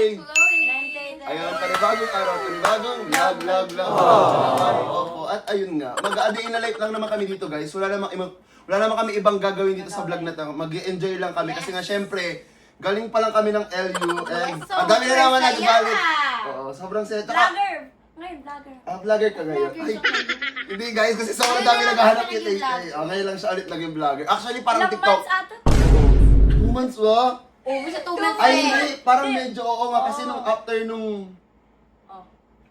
Chloe! Ayun, panibagong araw, panibagong vlog. Opo, at ayun nga, mag-a-day in a life lang naman kami dito guys. Wala naman kami ibang gagawin dito sa vlog na to. Mag-enjoy lang kami kasi nga syempre, galing pa lang kami ng LU and ang dami na naman nagagalit. Oo, sobrang saya. Vlogger! Ngayon, vlogger. Vlogger ka ngayon? Ay, hindi guys, kasi sobrang dami naghahanap kay Tay Tay. Ngayon lang siya ulit naging vlogger. Actually, parang Ilang TikTok. months ata? 2 months ba? Oo, sa 2 months Ay, hindi. Parang medyo oo nga kasi nung after nung...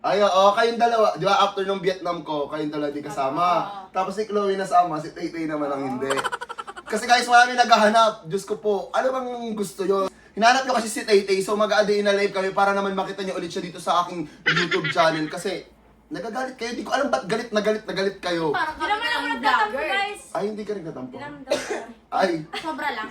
Ay, oo, kayong dalawa. Di ba, after nung Vietnam ko, kayong dalawa di kasama. Tapos si Chloe nasama, si Tay Tay naman ang hindi. Kasi guys, marami naghahanap. Diyos ko po, ano bang gusto nyo? Hinanap nyo kasi si Tay Tay, so mag-a-day in a live kami para naman makita nyo ulit siya dito sa aking YouTube channel. Kasi nagagalit kayo, di ko alam ba't galit na galit kayo. Parang Hindi naman ako nagtatampo, guys. Ay, hindi ka nagtatampo. Hindi naman daw. Ay, Sobra lang.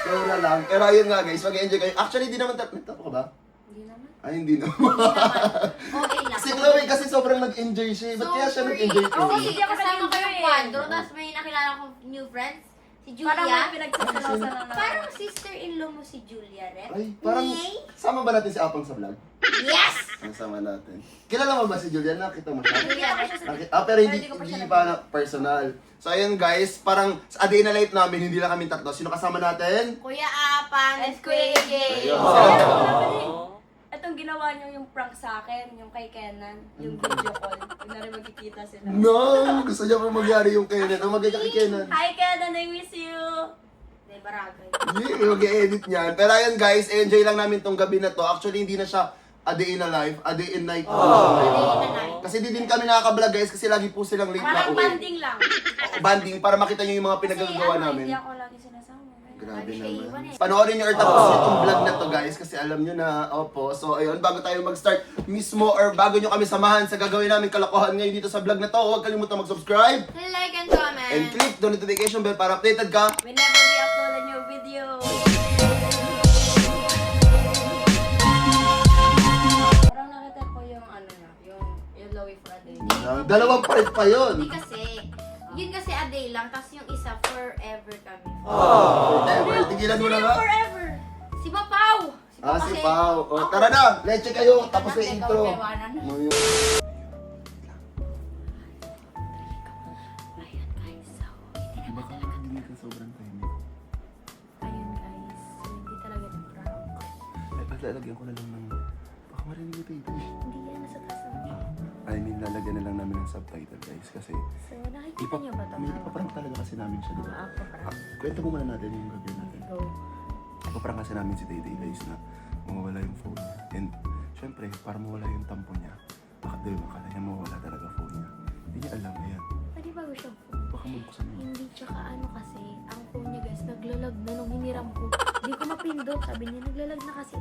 sobra lang. Pero ayun nga guys, mag-enjoy kayo. Actually, di naman nagtatampo ka ba? Hindi naman. Ay, hindi naman. Okay lang. Si Chloe kasi sobrang nag-enjoy siya. Ba't kaya siya nag-enjoy Oo, ko? hindi ako Kasama ko nag-enjoy ng eh. kwadro, tapos may nakilala ko new friends. Si Parang may Julia. pinagsasalosan na naman. Parang sister-in-law mo si Julia, Red. Ay, parang Yay. sama ba natin si Apang sa vlog? Yes! Sama natin. Kilala mo ba si Julian? Nakita mo siya? Hindi ako siya sa... Pero hindi, Hindi ko pa siya hindi pa na personal. So ayun guys, parang sa day na life namin, hindi lang kami tatlo. Sino kasama natin? Kuya Apang, And Kuya Jay. Ayun. Itong ginawa niyo yung prank sa akin, yung kay Kenan, yung video call. Yung na rin magkikita sila. No! Gusto niya pa magyari yung Kenan. Ang maganda kay Kenan. Hi Kenan, I miss you! Hindi, baragay. Yeah, mag-edit niyan. Pero ayun guys, enjoy lang namin tong gabi na to. Actually, hindi na siya a day in a life, a day in night. Kasi di din kami nakaka-vlog guys kasi lagi po silang late na Parang uwi. banding lang. Banding para makita niyo yung mga pinagagawa Kasi namin. hindi ako lagi sinasama. Grabe Ano siya naman. iwan eh. Panoorin nyo or tapusin itong vlog na to guys kasi alam nyo na, opo. So ayun, bago tayo mag-start mismo or bago nyo kami samahan sa gagawin namin kalokohan ngayon dito sa vlog na to, huwag kalimutan mag-subscribe Like and comment. and click the notification bell para updated ka. Whenever we upload a new video. Parang nakita ko yung ano na, yung Lowy for a day. Dalawang part pa yun. Hindi kasi. Yun kasi a day lang, tapos yung isa forever kami. Forever, tigilan mo na nga. Forever! Si Papaw! Si Pao. O, tara na, leche kayo, tapos na yung intro. Ayan guys, so hindi naman Baka talaga. hindi ka sobrang timing. Ayun guys, so hindi talaga ng prank. Ay, lalagyan ko na lang ng... Baka marinig ito ito. Hindi yan, nasa taas naman. I mean, lalagyan na lang namin ng subtitle guys kasi... So nakikita niyo ba ito? Ipaprank talaga kasi namin siya, di ba? Ako prank. Kwento mo muna natin yung gagawin natin. Go. Ipaprank kasi namin si Day Day guys na mawawala yung phone niya. And syempre, para mawala yung tampo niya, bakit daw yung akala niya mawawala talaga phone niya? Hindi niya alam, ayan. Pwede ba siyang phone? Baka mabuksan mo. Hindi, tsaka ano kasi, ang phone niya guys, naglalag na nung hiniram ko. Hindi ko mapindot. Sabi niya, naglalag na kasi.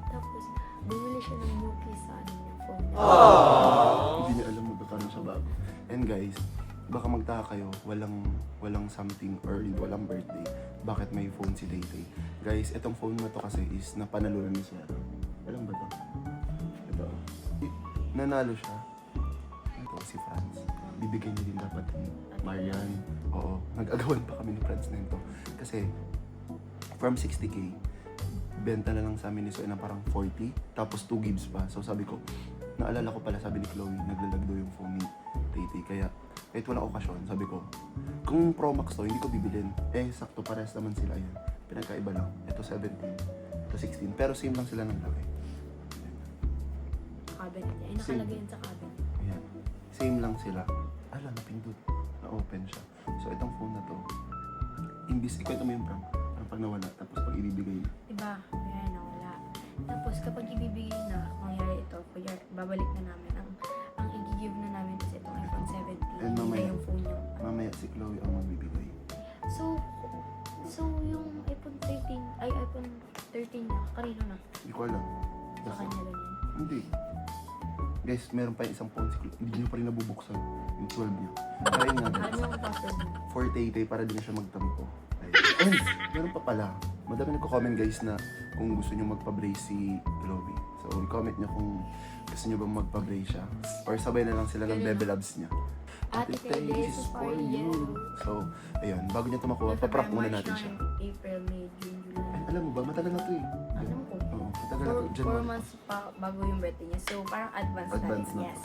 Tapos, bumili siya ng new case sa ano niya, phone niya. Hindi niya alam magkakaroon siya bago. And guys, baka magtaka kayo, walang something or walang birthday. Bakit may phone si Day Day? Guys, itong phone na to kasi is napanalunan ni siya. Alam ba to? Ito. Nanalo siya. Ito si Franz. Bibigyan niya din dapat ni Marian. Oo. Nag-agawan pa kami ni Franz na ito. Kasi from 60k, benta na lang sa amin ni Soy na parang 40. Tapos 2 gives pa. So sabi ko, naalala ko pala sabi ni Chloe, naglalag daw yung phone ni Tay. Kaya kahit walang okasyon, sabi ko, kung Pro Max to, hindi ko bibilin. Eh, sakto pares naman sila yan. Pinagkaiba lang. Ito 17, ito 16. Pero same lang sila ng laki. Cabinet niya. Ay, nakalagay yan sa cabinet. Ayan. Same lang sila. Ala, napindot. Na-open siya. So, itong phone na to, imbis, ikwento mo yung prank. Ang pag nawala, tapos pag ibibigay, Diba? Ayan, nawala. Tapos kapag ibibigay na, mangyari ito, kuya, babalik na namin. Ang i-give na namin is itong iPhone 17. And Hindi mamaya- na yung phone niyo. mamaya si Chloe ang magbibigay. So yung iPhone 13, ay iPhone 13 niya, kanino na? Hindi ko alam. Sa Basta, kanya lang yan. hindi. Guys, meron pa yung isang phone si Chloe. Hindi niyo pa rin nabubuksan. Yung 12 niya. Kaya nga, Alam guys. mo yung password mo. For Tay para din na siya magtampo. And, meron pa pala. Madami nagko-comment guys na kung gusto nyo magpa-brace si Chloe. So, comment nyo kung gusto nyo bang magpa-brace siya. Or sabay na lang sila ng Bebe Labs niya. Ate Tay, this is for you. So, ayun. Bago niya ito makuha, paprank muna natin siya. April, May, June, July. Ay, alam mo ba, matagal na ito eh. Alam ko Matagal na to, 4 January. months pa bago yung birthday niya. So, parang advance Advance na. na. Yes.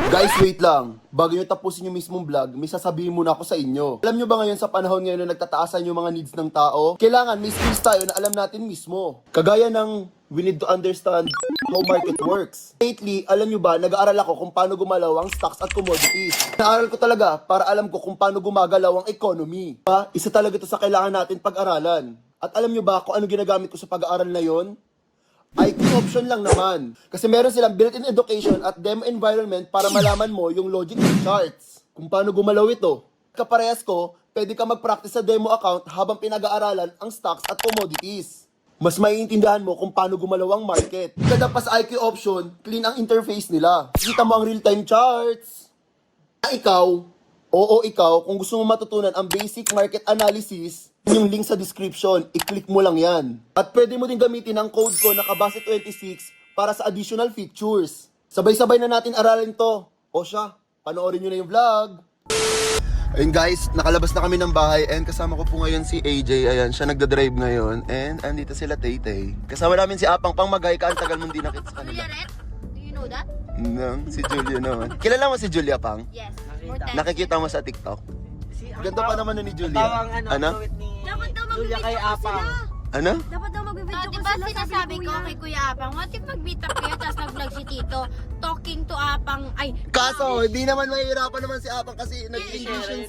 Guys, wait lang. Bago nyo tapusin yung mismong vlog, may sasabihin muna ako sa inyo. Alam nyo ba ngayon sa panahon ngayon na nagtataasan yung mga needs ng tao? Kailangan may skills tayo na alam natin mismo. Kagaya ng we need to understand how market works. Lately, alam nyo ba, nag-aaral ako kung paano gumalaw ang stocks at commodities. Naaral ko talaga para alam ko kung paano gumagalaw ang economy. Isa talaga to sa kailangan natin pag-aralan. At alam nyo ba kung ano ginagamit ko sa pag-aaral na yon? IQ option lang naman. Kasi meron silang built-in education at demo environment para malaman mo yung logic ng charts. Kung paano gumalaw ito. Kaparehas ko, pwede ka mag-practice sa demo account habang pinag-aaralan ang stocks at commodities. Mas maiintindihan mo kung paano gumalaw ang market. Kada pa sa IQ option, clean ang interface nila. Kita mo ang real-time charts. Ikaw, kung gusto mo matutunan ang basic market analysis, yung link sa description, i-click mo lang yan. At pwede mo din gamitin ang code ko na kabase26 para sa additional features. Sabay-sabay na natin aralin to. O siya, panoorin nyo na yung vlog. Ayun guys, nakalabas na kami ng bahay and kasama ko po ngayon si AJ. Ayan, siya nagdadrive ngayon and andito sila Tay-Tay. Kasama namin si Apang Pangmagay ka, ang tagal mong di nakita sa kanila. Julia Red? Do you know that? Si Julia naman. Kilala mo si Julia Pang? Yes. Nakikita mo sa TikTok? Ganda pa naman ni Julia. Tawang Ano? Dapat daw Julia kay Apang. Ano? Dapat daw mag-video ko diba sila, sinasabi ni ko Kuya. kay Kuya Apang, what if mag-meet up kayo tapos nag-vlog si Tito, talking to Apang, ay, Kaso, hindi naman mahihirapan naman si Apang kasi nag-English yun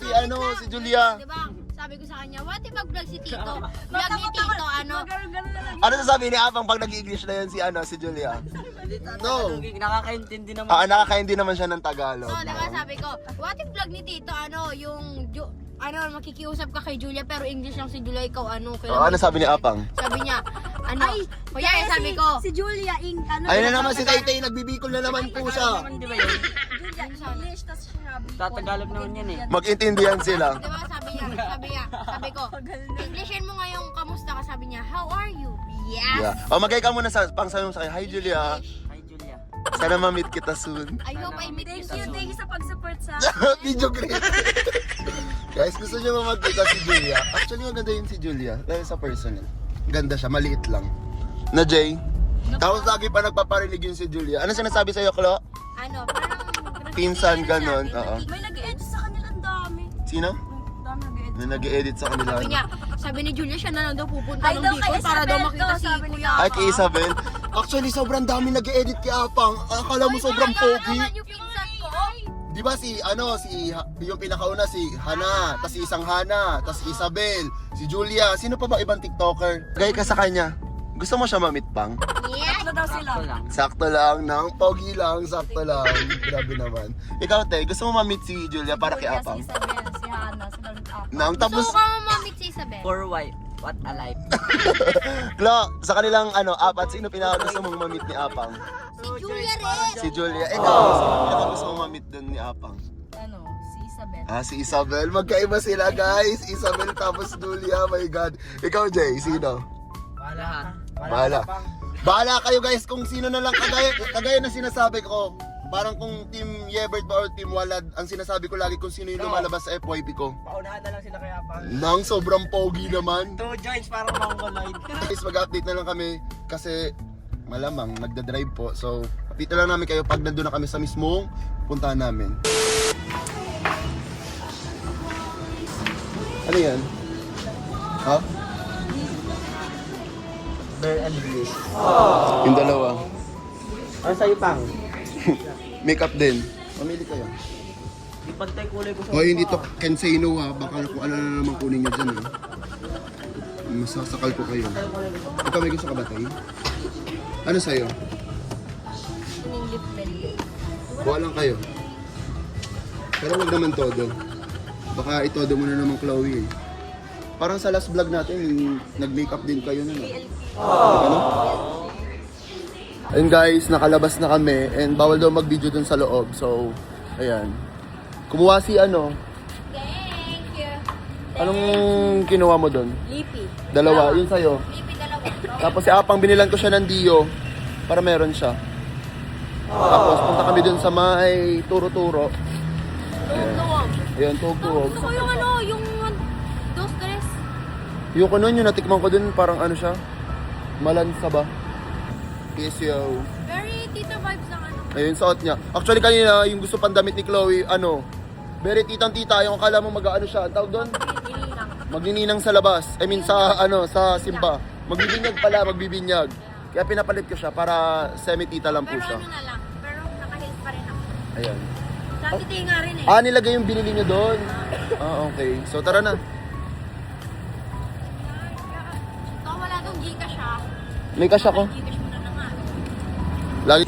si Julia. diba? Sabi ko sa kanya, what if mag-vlog si Tito? Vlog ni Tito, ano? Ganun na lang. Ano sasabi ni Apang pag nag-English na yun si Julia? No. Nakakaintindi naman. Nakakaintindi naman siya ng Tagalog. So, diba sabi ko, what if vlog ni Tito, ano, makikiusap ka kay Julia pero English lang si Julia, ikaw ano? Ano sabi ni Apang? Sabi niya, ano? Kuya, sabi ko, Si Julia, ano? Ayun na naman si Tay-Tay, nagbibikol na naman po siya. Di ba yun? Julia, English, tas sabi ko. Tatagalog naman yan eh. Mag-intindihan sila. diba sabi ko, Englishin mo ngayong kamusta ka, sabi niya, how are you? Yes! Yeah. O, magay ka muna sa pang-sabi mo sa akin. Hi Julia, Hi Julia. sana ma-meet kita soon. I hope I meet you soon. Thank you sa pag-support sa Video great. Guys, gusto niyo ba magkita si Julia? Actually, maganda yun si Julia. Dahil sa personal. Ganda siya, maliit lang. Na Jay? Tapos lagi pa nagpaparinig yun si Julia. Ano sinasabi sa'yo, Klo? Ano, parang... Pinsan, ganon. Oo. May nag-edit sa kanila, ang dami. Sino? Dami nag-edit. Na nag-edit sa kanila. Sabi niya, sabi ni Julia, siya na lang daw pupunta Ay, ng daw Bicol kay para daw Isabel makita daw, si sabi ni Kuya. Ay, kay Isabel. Actually, sobrang dami nag-edit kay Apang. Akala mo sobrang pogi. naman yung pinsan ko. Di ba yung pinakauna si Hana, tas si isang Hana, tas si Isabel, si Julia. Sino pa ba ibang TikToker? Gaya ka sa kanya. Gusto mo siya ma-meet Pang? Yeah. Tatlo daw sila. Ito lang. Sakto lang, nang pogi lang, sakto lang. Grabe naman. Ikaw, Te, gusto mo ma-meet si Julia para kay Julia, Apang? Si Isabel, si Hana, si Dalit Apang. Nang tapos, Gusto ko mo mamit si Isabel. For why? What a life. Klo, sa kanilang apat, sino pinaka gusto mong ma-meet ni Apang? Si Julia rin. Si Julia. Ikaw, sino pinaka gusto mong ma-meet dun ni Apang? Ano, si Isabel. Si Isabel. Magkaiba sila, guys. Isabel tapos Julia. My God. Ikaw, Jay, sino? Bahala. Bahala. Bahala kayo, guys, kung sino na lang. Kagaya na sinasabi ko. Parang kung Team Yebert ba or Team Walad, ang sinasabi ko lagi kung sino yung lumalabas sa FYP ko. Paunahan na lang sila kay Apang. Nang sobrang pogi naman. 2 joints parang mongoloid. Guys, mag-update na lang kami kasi malamang nagda-drive po. So, update na lang namin kayo pag nandun na kami sa mismong puntahan namin. Ano yan? Ha? Bear and Bliss. Yung dalawa. Ano sa'yo, Pang? Makeup din. Pamili kayo. Ipantay kulay ko sa Hoy, hindi to can say no ha. Baka kung ano na naman kunin nyo dyan ha. Masasakal ko kayo. Ikaw may gusto ka ba tayo? Ano sa'yo? Yung lip belly. Kuha lang kayo. Pero wag naman todo. Baka itodo mo na naman Chloe eh. Parang sa last vlog natin, nag-makeup din kayo na. Ano? Ayun guys, nakalabas na kami and bawal daw mag-video dun sa loob. So, ayan. Kumuha si ano. Thank you. Anong kinuha mo dun? Lippy. Dalawa, yun sa'yo. Lippy dalawa. Tapos si Apang binilan ko siya ng Dio para meron siya. Tapos punta kami dun sa may turo-turo. Ayan, tuwag-tuwag. Gusto ko yung ano, yung dos tres. Yung ko nun, yung natikman ko dun, parang ano siya. Malansa ba? PSO. Very tita vibes ng ano. Ayun, suot niya. Actually, kanina, yung gusto pang damit ni Chloe, ano, very titang-tita, yung akala mo mag-ano siya, ang tawag doon? Inilang. Magnininang sa labas. I mean, sa, ano, sa simba. Magbibinyag pala, magbibinyag. Kaya pinapalit ko siya para semi-tita lang po Pero siya. ano na lang. Pero naka-heels pa rin ako. Ayan. Dati tinga rin eh. Nilagay yung binili niyo doon. Okay. So, tara na. Ito wala tong Gcash ha. May cash ako. Gcash mo na lang nga. Lagi.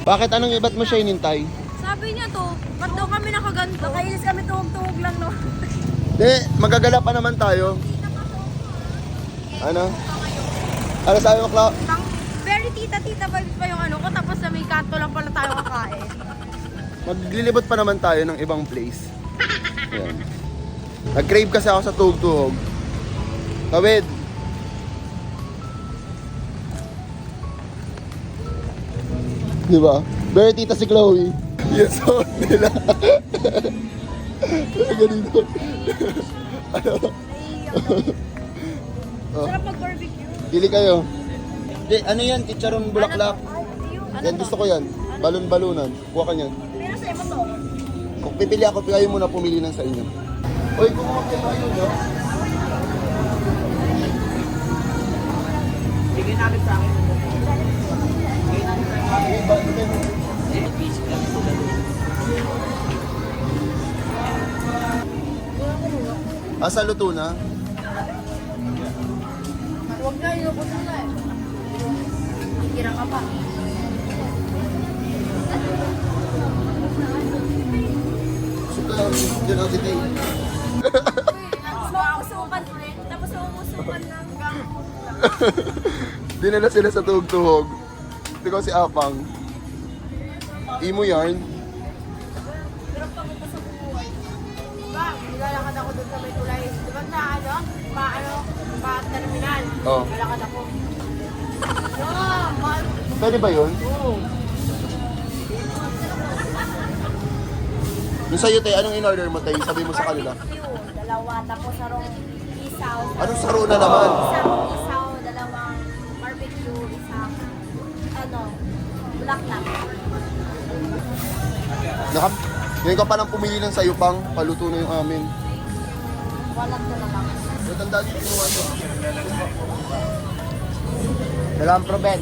Bakit? Anong iba't mo siya inintay? Sabi niya to, ba't daw kami nakaganto? Nakainis kami tuhog-tuhog lang, no? Hindi, magagala pa naman tayo. Ano? Ano sabi mo, Cla? Very tita-tita vibes pa yung ano ko, tapos na may kanto lang pala tayo kakain. Maglilibot pa naman tayo ng ibang place. Ayan. Nag-crave kasi ako sa tuhog-tuhog. Tawid. Di ba? Very tita si Chloe. Yes, suot nila. Ganito. Ano? Sarap mag-barbecue. Pili kayo. Di, ano yan? Chicharon bulaklak. Yan, gusto ko yan. Balon-balunan. Kuha ka yan. Pero sa'yo mo to. Kung pipili ako, kayo muna pumili ng sa inyo. Uy, kumuha kayo ayun, no? Bigyan namin sa akin. Asa luto na? Huwag na, ilukot mo na eh. Hira ka pa. Suka, dyan ang kitay. Tapos mauusukan ulit. Tapos mauusukan lang. Dinala sila sa tuhog-tuhog. Ito ko si Apang. Imo yarn. Diba, nilalakad ako doon sa may tulay. Diba na ano? Pa-terminal. Oh. Nilalakad ako. Pwede ba yun? Oo. Yung sa'yo, tay, anong in-order mo, tay? Sabi mo sa kanila. Barbecue, dalawa. Tapos sarong isaw. Anong saro na naman? Isang isaw, dalawang barbecue, isang ano, bulaklak. Ngayon ka pa lang pumili ng sayo pang paluto na yung amin. Walang to na lang. Yung tanda niyo, kinuha nyo. Dalawang proben.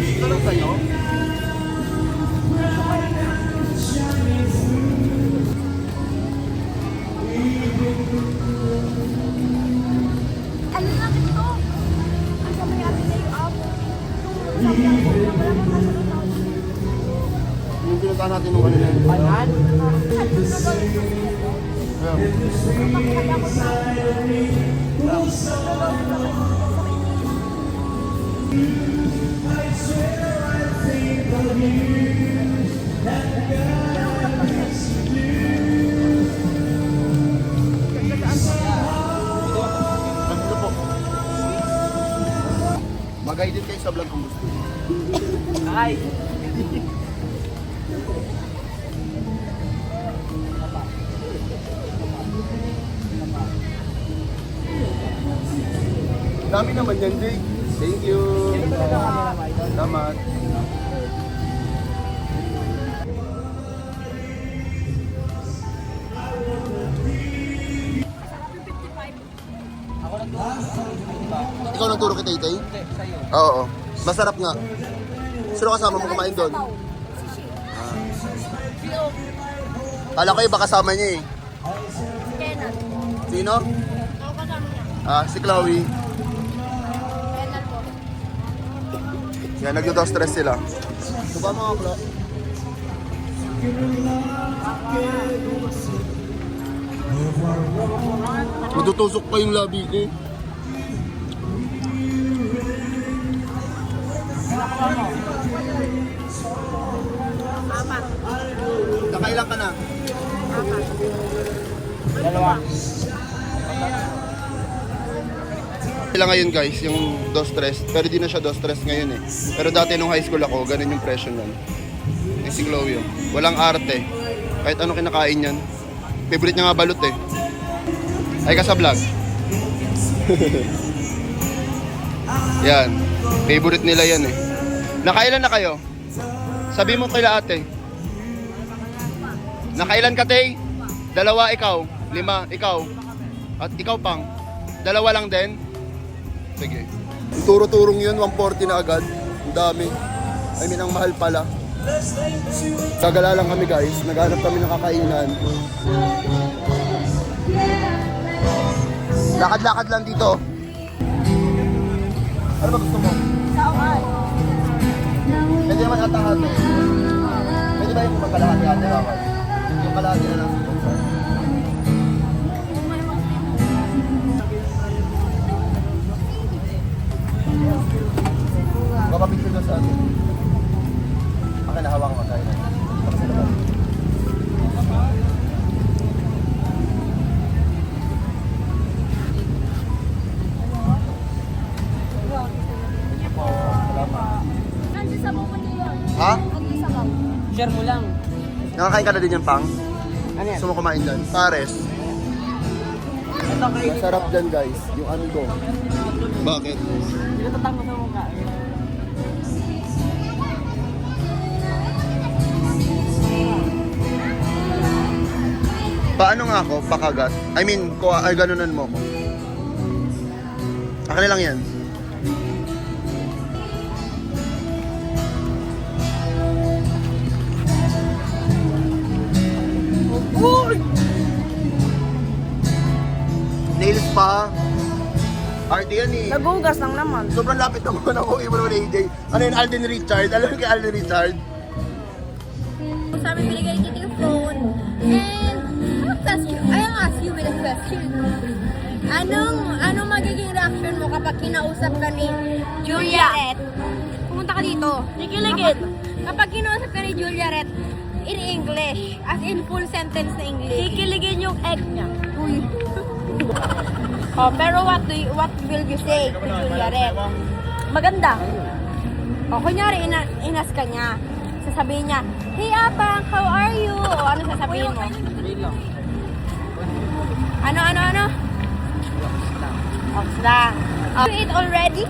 Ito lang sa'yo? Ano natin to? Ang sa may atin na yung abo. Sabi ako, wala kang kasunod na ako. Yung pinuntahan natin nung kanina. Panan? Ayan. Ganda po. Mag-guided kayo sa vlog kung gusto. Ay! Dami naman yan, Jake. Thank you. Salamat. Ikaw nagturo kay Tay-Tay? Hindi, sa'yo. Oo. Masarap nga. Sino kasama mo kumain doon? Kala ko iba kasama niya eh. Kenan. Sino? Ako kasama niya. Si Chloe. Kenan po. Yan, nagdo-stress sila. Diba mga Chloe? Matutusok pa yung labi ko. Apat. Nakailan ka na? Dalawa. Sila ngayon guys, yung dos-tres. Pero di na siya dos-tres ngayon eh. Pero dati nung high school ako, ganun yung presyo nun. Yung si Chloe oh. Walang arte. Kahit ano kinakain yan. Favorite niya nga balut eh. Ay ka sa vlog. Yan. Favorite nila yan eh. Nakailan na kayo? Sabi mo kila ate. Nakailan ka, Tay? 2, ikaw. 5, ikaw. At ikaw pang. 2 lang din? Sige. Yung turo-turong yun, 140 na agad. Ang dami. I mean, ang mahal pala. Gagala lang kami guys. Naghanap kami ng kakainan. Lakad-lakad lang dito. Ano ba gusto mo? Pwede naman atahati. Pwede ba yung magkalahati-hati? Yung kalahati na lang. Kapapicture na sa atin. Akin na hawak ko tayo. Tapos sa labas. Ha? Share mo lang. Nakakain ka na din yung pang? Ano yan? Gusto mo kumain dyan? Pares. Ito kayo. Masarap dyan guys, yung ando. Bakit? Hindi na tatang mo sa mukha. Paano nga ako? Pakagat? I mean, ay ganunan mo ko. Akin na lang yan. Nails pa. Arte yan eh. Nagugas lang naman. Sobrang lapit naman ako. Iba naman AJ. Ano yun? Alden Richard. Alam mo kay Alden Richard? Sa amin binigay kita yung phone. And, I'll ask you with a question. Anong magiging reaction mo kapag kinausap ka ni Juliet? Pumunta ka dito. Nikiligid. Kapag kinausap ka ni Juliet in English, as in full sentence na English. Kikiligin yung egg niya. Uy. Oh, pero what will you say to Juliet? Maganda. O, kunyari, inas ka niya. Sasabihin niya, "Hey, Apang, how are you?" O, ano sasabihin mo? Ano? Ox lang. Did you eat already?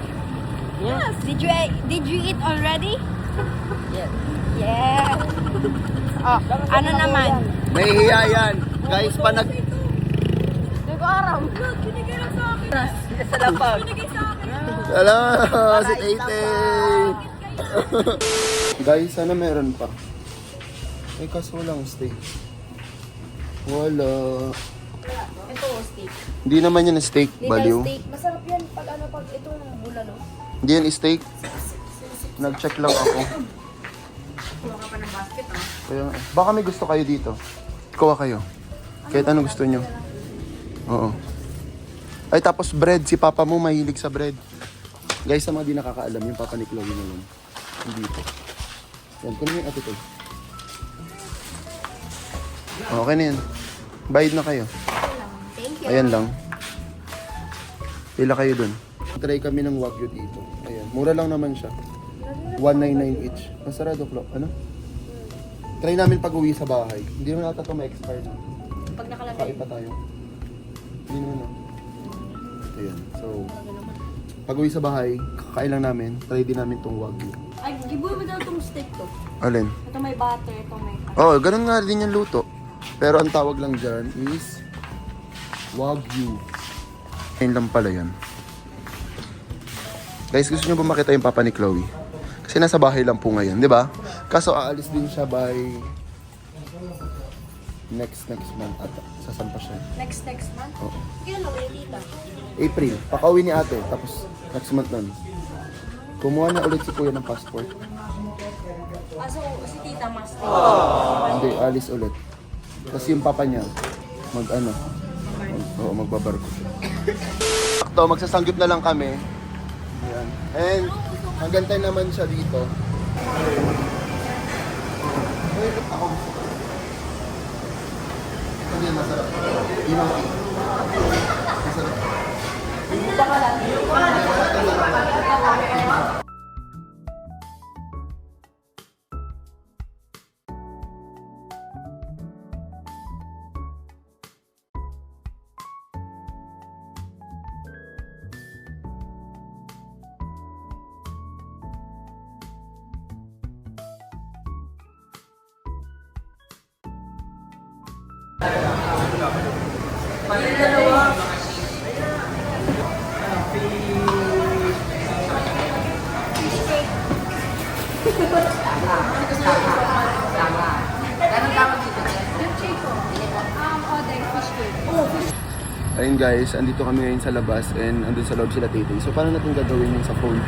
Yes. Did you eat already? Yes. Yes. Oh, ano naman? Nahihiya yan. Guys, panag... Hindi ko aram. Binigay lang sa akin. Sa lapag. Binigay sa akin. Hello, si Tate. Guys, sana meron pa. Ay, kaso walang steak. Wala. Ito, steak. Hindi naman yan steak, baliw. Steak. Masarap yan pag itong bulalo. Hindi yan steak. Nag-check lang ako. Kuha ka pa ng basket, ah. Kaya, baka may gusto kayo dito. Kuha kayo. Kahit ano gusto nyo. Oo. Ay, tapos bread. Si papa mo mahilig sa bread. Guys, sa mga di nakakaalam, yung papa ni Chloe na yun. Hindi po. Yan, kunin mo yung atito. Okay na yan. Bayad na kayo. Thank you. Ayan lang. Pila kayo dun. Try kami ng Wagyu dito. Ayan. Mura lang naman siya. 199 each. Masarado, Chloe. Ano? Try namin pag uwi sa bahay. Hindi naman ata ito ma-expire na. Pag nakalagay. Kain pa tayo. Hindi naman na. Ayan. So, pag uwi sa bahay, kakain lang namin. Try din namin tong Wagyu. Ay, gibuhay mo daw itong steak to. Alin? Ito may butter, ito may... Oh, ganun nga din yung luto. Pero ang tawag lang dyan is Wagyu. Ayun lang pala yan. Guys, gusto nyo ba makita yung papa ni Chloe? Kasi nasa bahay lang po ngayon, di ba? Kaso aalis din siya by next month ata. Sasan pa siya. Next month? Oo. Kailan uwi, tita? April. Pakauwi ni ate. Tapos next month nun. Kumuha na ulit si kuya ng passport. Ah, so si tita must stay. Hindi, alis ulit. Kasi yung papa niya, magbabarko siya. Sakto, magsasanggip na lang kami. Ayan. And, magantay naman siya dito. Ay, ako gusto ko. Hindi, masarap. Masarap. Ayun guys, andito kami ngayon sa labas and andun sa loob sila Tete. So paano natin gagawin yun sa phone?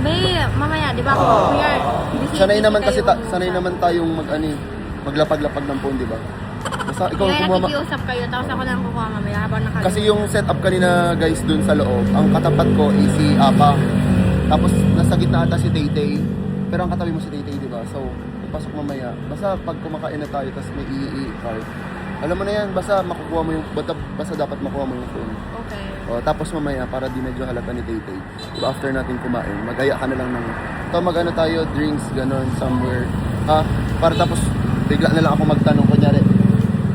May, mamaya, di ba ako, we are busy. Sanay naman kasi kayo. sanay naman tayong maglapag-lapag ng phone, di ba? Basta ikaw Kaya kumuha nakikiusap kayo, tapos ako lang kukuha mamaya habang nakaluto. kasi yung setup kanina guys dun sa loob, ang katapat ko is si Apa. Tapos nasa gitna ata si Taytay. Pero ang katabi mo si Taytay, di ba? So, pagpasok mamaya, basta pag kumakain na tayo tapos may card. Alam mo na yan, basta makukuha mo yung basta dapat makuha mo yung phone. Okay. O, tapos mamaya, para di medyo halata ni Taytay, diba, after natin kumain, mag-aya ka na lang ng, mag-ano tayo, drinks, ganon, somewhere. Ha? Para tapos, bigla na lang ako magtanong, kunyari,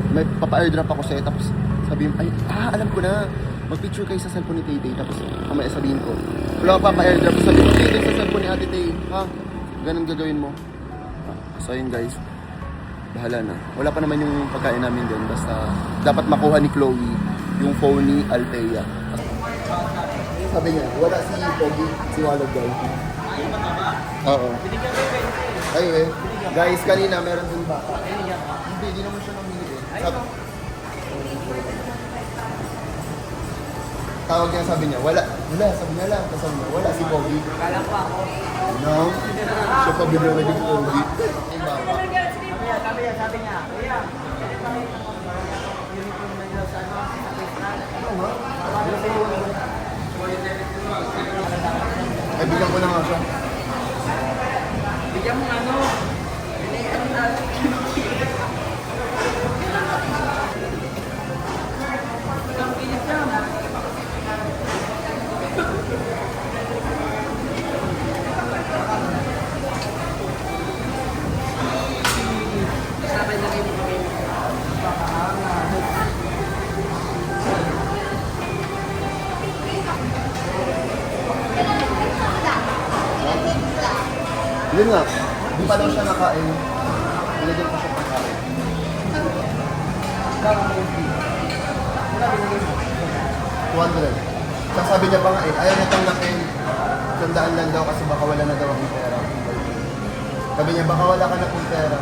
may papa-airdrop ako sa'yo, tapos sabihin, ay, alam ko na, mag-picture kayo sa cellphone ni Taytay, tapos mamaya sabihin ko, wala ka papa-airdrop, sabihin ko, Taytay sa cellphone ni Ate Tay, ha? Ganon gagawin mo. So, yun guys, bahala na. Wala pa naman yung pagkain namin din, basta dapat makuha ni Chloe yung phone ni Althea. Sabi niya, wala si Pogi, si Walog daw. Oo. Ayun guys, kanina meron din bata. Hindi naman siya namili eh. Tawag niya, sabi niya, wala, sabi niya lang, sabi niya, wala si Pogi. Kala ko ako. No, siya pa bigla na din Pogi. Yung bata. Sabi niya, kuya. Ay, bigyan ko na nga siya. Bigyan mo ano. Yun nga, di pa daw siya nakain. Nilagyan ko siya pagkain. $200. Tapos sabi niya pa nga eh, ayaw niya tanggapin. $100 lang daw kasi baka wala na daw akong pera. Sabi niya, baka wala ka na akong pera.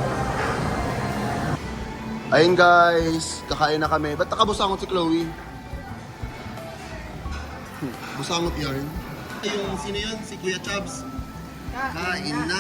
Ayun guys, kakain na kami. Ba't nakabusangot si Chloe? Busangot yarn. Yung sino yun? Si Kuya Chubbs. Kain na.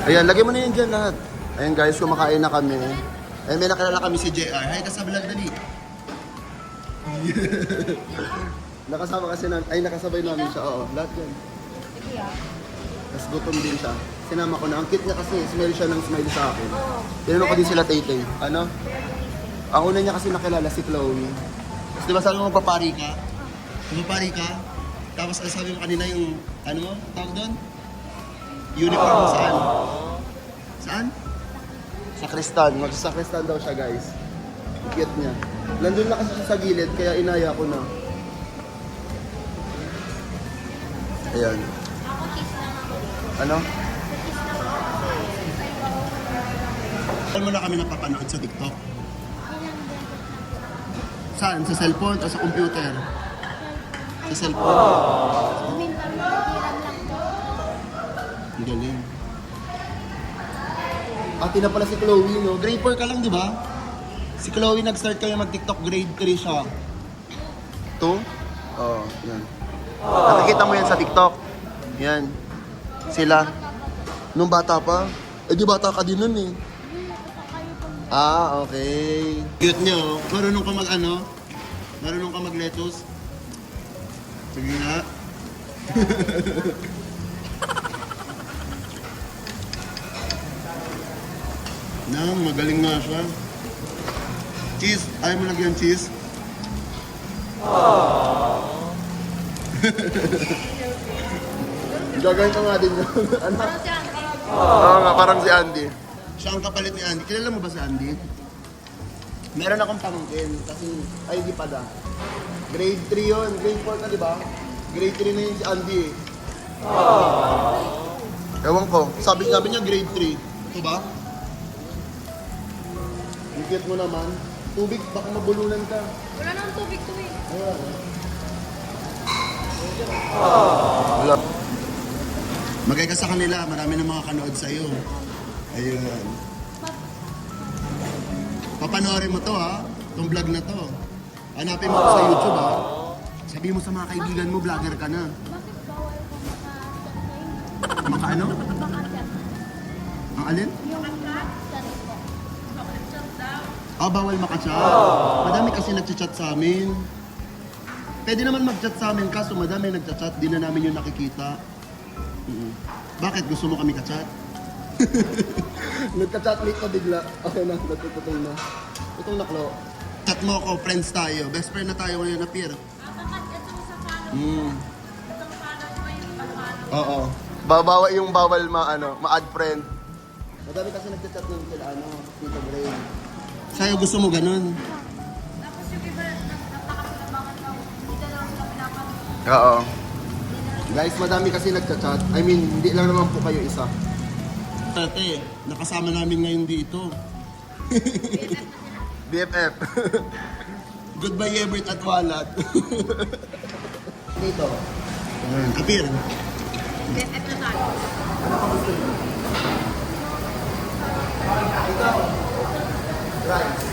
Ayan, lagay mo na yun dyan lahat. Ayan guys, kumakain na kami. Ayan, may nakilala kami si JR. Hi, kasablog dali. Nakasama kasi namin, ay nakasabay namin siya. Oo, lahat yan. Tapos gutom din siya. Sinama ko na. Ang cute niya kasi, smile siya ng smile sa akin. Tinanong ko din sila Tay-Tay. Ano? Ang una niya kasi nakilala si Chloe. Tapos di ba sabi mo magpapari ka? Magpapari ka? Tapos sabi mo kanina yung, ano mo? Tawag doon? Uniform mo saan? Saan? Sa Kristan. Sa Kristan daw siya guys. Ang cute niya. Nandun na kasi siya sa gilid, kaya inaya ko na. Ayan. Ano? Saan mo na kami napapanood sa TikTok? Saan? Sa cellphone o sa computer? Sa cellphone. Ang galing. Ate na pala si Chloe, no? Grade 4 ka lang, di ba? Si Chloe nag-start kayo mag-TikTok, grade 3 siya. 2? Oo, yan. Nakikita mo yan sa TikTok. Yan. Sila. Nung bata pa. Eh di bata ka din nun eh. Ah, okay. Cute niyo. Marunong ka mag-ano? Marunong ka mag-lettuce? Sige nga. Nang, magaling nga siya. Cheese. Ayaw mo lagyan cheese? Gagawin ko nga din yun. Ano? Oo nga, parang si Andy. Siya ang kapalit ni Andy. Kilala mo ba si Andy? Meron akong pamangkin. Kasi, ay di pa da. Grade 3 yun. Grade 4 na, di ba? Grade 3 na yun si Andy eh. Ewan ko. Sabi niya grade 3. Ito ba? Yung cute mo naman. Tubig, baka mabulunan ka. Wala nang tubig to eh. Wala. Magay ka sa kanila, marami na mga kanood sa'yo. Ayun. Papanoorin mo to ha, itong vlog na to. Hanapin mo ko sa YouTube ha. Sabi mo sa mga kaibigan mo, vlogger ka na. Maka ano? Ang alin? Ah, bawal makachat. Madami kasi nagchat sa amin. Pwede naman mag-chat sa amin, kaso madami nagchat, di na namin yung nakikita. Bakit? Gusto mo kami ka-chat? Nagka-chat late na bigla. Okay na, natututong na. Tutong na, Klo. Chat mo ako, friends tayo. Best friend na tayo ngayon na peer. Oo. Babawa yung bawal ma-add friend. Madami kasi nagka-chat nun sila, Tito Gray. Sa'yo gusto mo ganun? Tapos yung iba, napakasilabangan daw. Dito lang sila pinapanood. Oo. Guys, madami kasi nagchat-chat. I mean, hindi lang naman po kayo isa. Tate, nakasama namin ngayon dito. BFF. Goodbye, Everett at Walat. Dito. Kapir. BFF na tayo. Rice.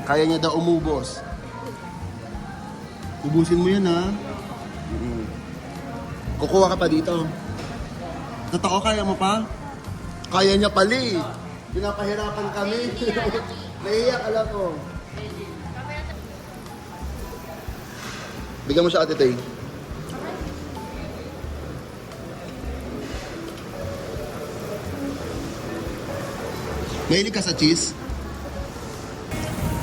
Kaya niya daw umubos. Ubusin mo yan ha. Kukuha ka pa dito. Totoo, kaya mo pa? Kaya niya pali. Pinapahirapan kami. Naiiyak, alam ko. Bigyan mo siya, Ate Tay. Mahilig ka sa cheese?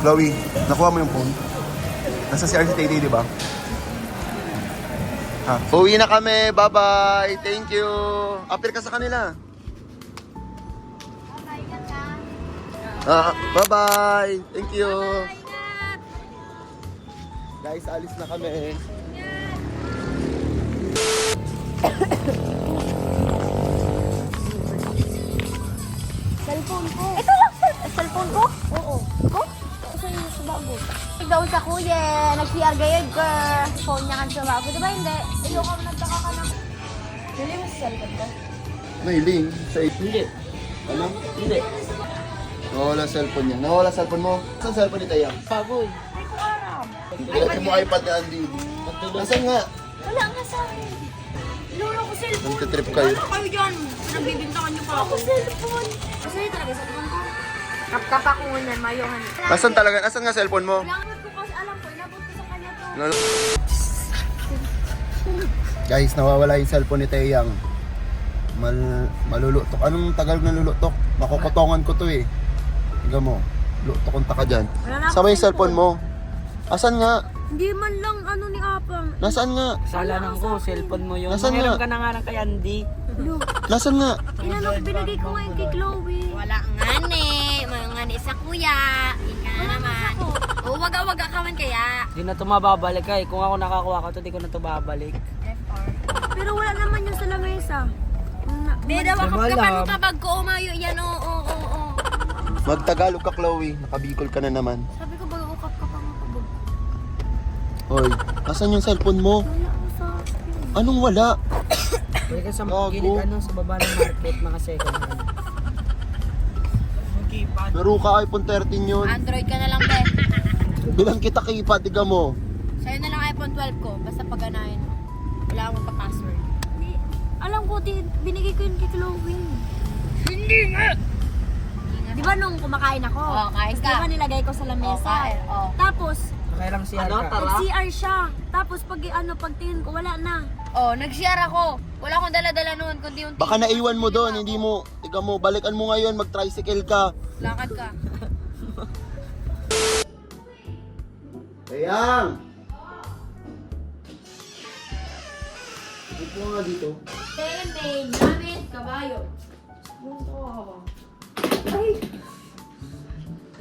Chloe, nakuha mo yung phone? Nasa CR si Tay-Tay, di ba? Ha? Uwi na kami. Bye-bye. Thank you. Appear ka sa kanila. Bye-bye. Thank you. Guys, alis na kami. Cellphone ko. Ito lang, cellphone ko? Oo. Ko? Kasi yung sa bago. Ikaw sa kuya, nag-CR gayod ka. Phone niya kan sa bago. Diba hindi? Iyo ka nagtaka ka na. Dili mo sa cellphone ko? Nailing. Sa Hindi. ano? Hindi. Nawala cellphone niya. Nawala cellphone mo? Saan cellphone ni Tayang? Baboy. Hindi ko aram. Ilagay mo iPad ni Andy. Nasaan nga? Wala nga sa akin. Lolo ko cellphone. Nagtitrip kayo. Ano kayo dyan? Nagbibintangan niyo pa ako. Ako cellphone. Kasi talaga sa phone ko. Kapkapak ko niyan, mayohan. Nasaan talaga? Nasaan nga cellphone mo? Kailangan ko kasi alam ko, inabot ko sa kanya to. Guys, nawawala yung cellphone ni Tayang. Malulutok. Anong Tagalog na lulutok? Makukutongan ko to eh. Tingnan mo. Lutok ka dyan. Wala na Sama akong yung cellphone mo. Asan nga? Hindi man lang ano ni Apang. Nasaan nga? Kasalanan ko, cellphone mo yun. Nasaan Meron nga? ka na nga ng kay Andy. Nasaan nga? Inano, binigay ko ngayon kay Chloe. Wala nga ni. Mga nga ni sa kuya. Ika naman. O, waga-waga ka man kaya. Di na ito mababalik ay. Kung ako nakakuha ko ito, di ko na ito babalik. Pero wala naman yung sa lamesa. Di daw ako Wala. kapag kabag ko umayo yan. Oo. Magtagalog ka, Chloe. Nakabikol ka na naman. Sabi ko baga ukap ka pa makabag. Hoy, asan yung cellphone mo? Wala ako sa akin. Anong wala? Pwede ka sa Gago. gilid, sa baba ng market, mga second hand. Keypad. Laro ka iPhone 13 yun. Android ka na lang, be. Bilang kita keypad, tiga mo. Sa'yo na lang iPhone 12 ko. Basta paganahin mo. Wala akong pa-password. Alam ko, binigay ko yun kay Chloe. Hindi nga! Di ba nung kumakain ako? Oo, kain ka. Di ba nilagay ko sa lamesa? Oo. Tapos, Nakailang CR Ano, ka. nag-CR siya. Tapos pagtingin ko, wala na. Oh, nag-CR ako. Wala akong dala-dala noon, kundi yung Baka naiwan mo doon, hindi mo. Tiga mo, balikan mo ngayon, mag-tricycle ka. lakad ka. Tayang! Upo nga dito. Tene, namin, kabayo.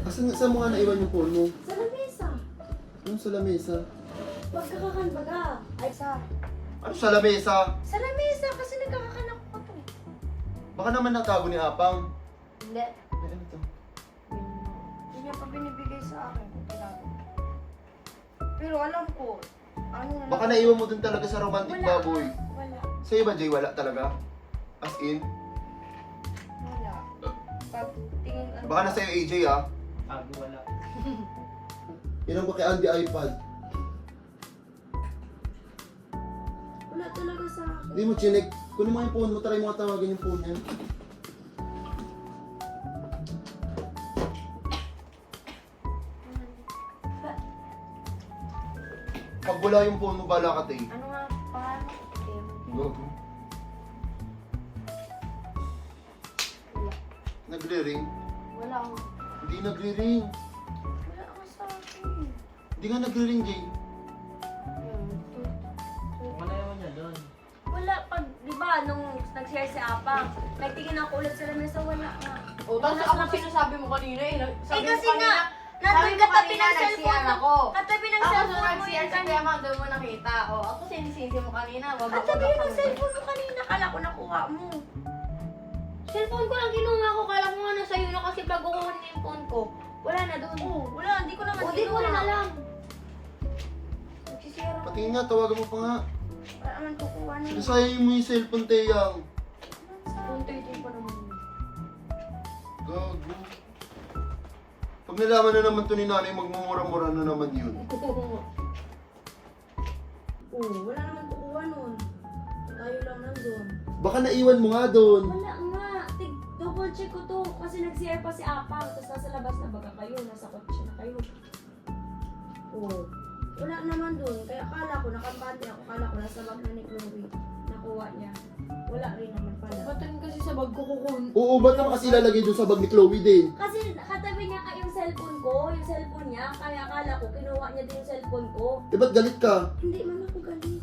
Saan mo nga naiwan yung phone mo? Sa lamesa. Ano sa lamesa? Pagkakakan baga. Ay, Ano sa lamesa? sa lamesa kasi nagkakakan ako to. Baka naman natago ni Apang. Hindi. Ay, ano to? Hindi niya pa binibigay sa akin. Pero alam ko, ano na Baka naiwan mo dun talaga sa romantic Wala. baboy. Wala. Sa iba, Jay, wala talaga? As in? Wala. Pagtingin ano. Baka nasa iyo, AJ, ah. Wala. Yan ba kay Andy iPad? Wala talaga sa akin. Hindi mo chinek. Kunin mo yung phone mo, try mo nga tawagin yung phone niya. Pag wala yung phone mo, bala ka, Tay. Ano nga, paano? Go. Wala. Nagre-ring? Wala ako. Hindi nagre-ring. Wala ako sa akin. Hindi nga nagre-ring, Jay. Wala naman niya doon. Wala, pag, di ba, nung nag-share si Apang, nagtingin ako ulit sa lamesa, wala nga. O, tapos ako sinasabi mo kanina eh. Sabi kasi mo kanina, nga, nandun sabi mo katabi kanina, ng cellphone nag-CR mo. ako. Katabi ng Ako cellphone sa mo nag-CR yun si kanina. Kuya Mang, doon mo nakita. O, ako sinisisi mo kanina. Katabi yun ng cellphone mo kanina, kala ko nakuha mo. Cellphone ko lang kinuha ko, kala ko nga nasa iyo na kasi bago ko kunin yung phone ko. Wala na doon. Oo, wala, hindi ko naman O, kinuha. di ko rin alam. Nagsisira ako. Pati nga, tawagan mo pa nga. Wala naman kukuha na. Nasayang mo yung cellphone, Tayang. Phone 13 pa naman. Gago. Pag nalaman na naman to ni nanay, magmumura-mura na naman yun. Oo, wala naman kukuha nun. Tayo lang nandun. Baka naiwan mo nga doon. Wala nga. Double check ko to. Kasi nag-CR pa si Apang. Tapos nasa labas na baga kayo. Nasa kotse na kayo. Oo. Wala naman dun. Kaya akala ko, nakampante ako. Akala ko nasa bag na ni Chloe. Nakuha niya. Wala rin naman pala. Batan kasi sa bag ko kukun. Oo, ba't naman kasi lalagay doon sa bag ni Chloe din? Kasi katabi niya yung cellphone ko. Yung cellphone niya. Kaya akala ko, kinuha niya din yung cellphone ko. Eh, ba't galit ka? Hindi man ako galit.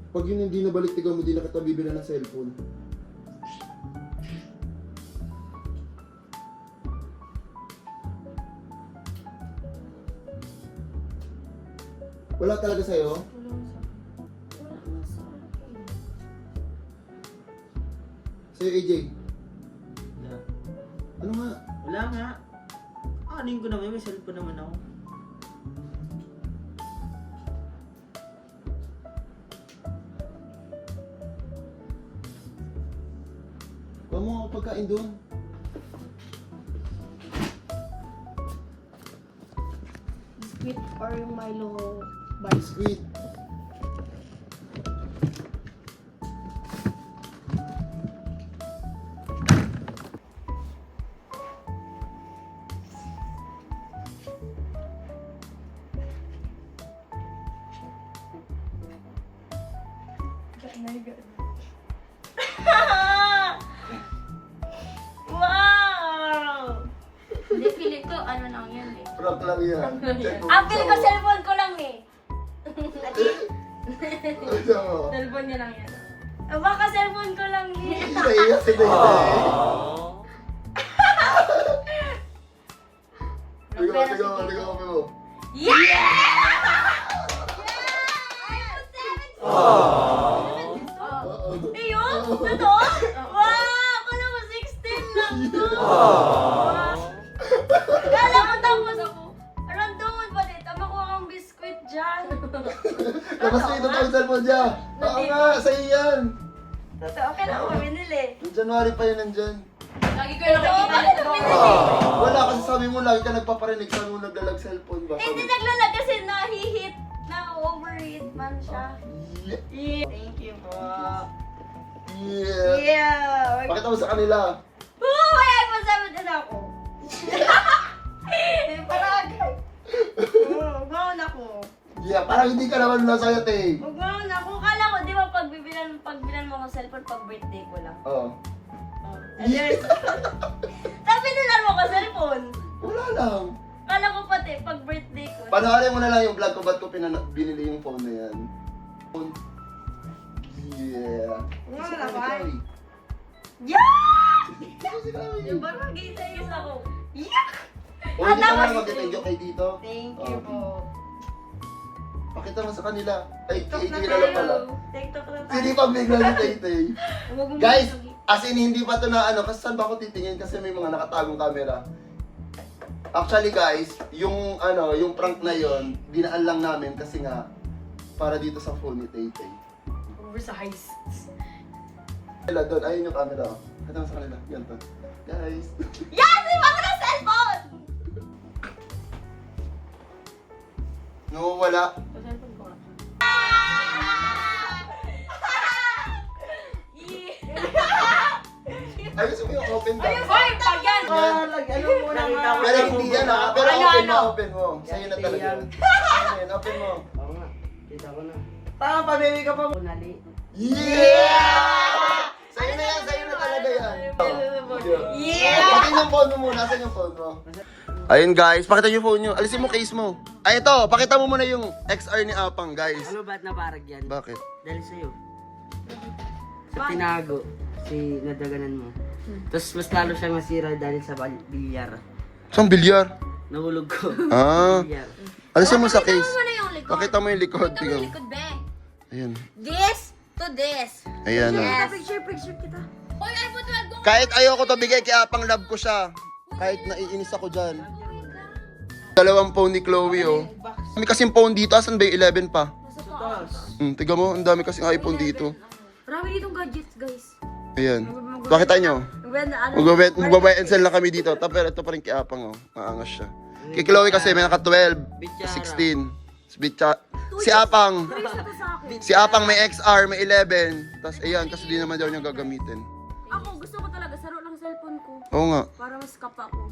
Pag yun hindi nabalik, tigaw mo, di na kita bibila ng cellphone. Wala talaga sa'yo? Wala nga sa akin. Sa'yo, AJ? Wala. Ano nga? Wala nga. Anin ko naman, may cellphone naman ako. Huwag mo ako pagkain doon. Biscuit or yung Milo bar. Sweet. Wow! Hindi, feeling ko ano lang yan eh. Prank lang yan. Ang feeling ko cellphone ko lang eh. Ano? Cellphone niya lang yan. Baka cellphone ko lang eh. Naiiyak si Dayday. Ligaw mo. Ayun? Totoo? Wow! Akala ko 16 lang to. Kala ko tapos ako. Randoman pa din. Tama ko ang biskuit dyan. Labas na ito ang cellphone niya. Oo nga, sa'yo yan. Totoo, kailan ko binili. Noong January pa yun nandyan. Lagi ko yung nakikita nito. Wala kasi sabi mo lagi ka nagpaparinig. Sabi mo naglalag cellphone ba? Hindi naglalag kasi na-hit. Na-overheat man siya. Yeah. Thank you po. Yeah. Yeah! Pakita mo sa kanila. Oo, may iPhone 7 din ako. Paragay. Magmahon ako. Yeah, parang hindi ka naman nasayat eh. Magmahon ako. Kala ko, di ba pagbilan mo ng cellphone pag birthday ko lang. Oo. And then, tapos binilan mo ko cellphone. Wala lang. Kala ko pati pag birthday ko. Panoorin mo na lang yung vlog ko ba't ko binili yung phone na yan. Phone. Yeah. Wala Kasi na ba? kami, Yeah! Kasi kami. Yung barangay sa iyo ako. Yeah! O, hindi ka na mag-thank you kay dito. Thank you po. Pakita mo sa kanila. Ay, TikTok na kikilala pala. tayo. TikTok na tayo. Hindi pa bigla ni Tay-Tay. Huwag mong Guys, bisugin. as in hindi pa to na ano, kasi saan ba ako titingin kasi may mga nakatagong camera. Actually guys, yung ano, yung prank na yon, dinaan lang namin kasi nga para dito sa phone ni Tay-Tay. Oversized. Sila doon, ayun yung camera. Kata mo sa kanila, ganito. Guys. Yes! Iba ko ng cellphone! Nawawala. Cellphone ko. Ayos mo yung open ba? Hoy, pag yan! Ano muna nga. Pero hindi yan ha. Pero Ano, open ano? mo, open mo. Sa'yo na talaga yun. Ayun, open mo. Oo nga. Kita ko na. Tama pa, baby ka pa. Unali. Yeah! Sa'yo na yan, sa'yo na talaga yan. Yeah! Pati yung phone mo muna. Saan yung phone mo? Ayun guys, pakita yung phone nyo. Alisin mo case mo. Ay ito, pakita mo muna yung XR ni Apang guys. Ano ba't nabarag yan? Bakit? Dahil sa'yo. Sa tinago. Si nadaganan mo. Tapos mas lalo siyang masira dahil sa bilyar. Saan bilyar? Nahulog ko. Ah. Bilyar. Alisin mo sa case. Pakita mo na yung likod. Pakita mo yung likod. Pakita mo yung Tingnan. likod, be. Ayun. This to this. Ayan o. Yes. Picture kita. Hoy, iPhone 12 ko. Kahit ayoko to bigay, kaya Apang love ko siya. Kahit naiinis ako dyan. Dalawang phone ni Chloe oh. Dami kasing phone dito. Asan ba yung 11 pa? Tapos, Tiga mo, ang dami kasing iPhone dito. Marami ditong gadgets, guys. Ayan. Pakita nyo. Magbabay and sell na kami dito. Pero ito pa rin kay Apang oh. Maangas siya. Kay Chloe kasi may naka 12, 16. Si Apang. Si Apang may XR, may 11. Tapos ayan, kasi di naman daw niya gagamitin. Ako, gusto ko talaga, saro lang cellphone ko. Oo nga. Para mas kapa ko.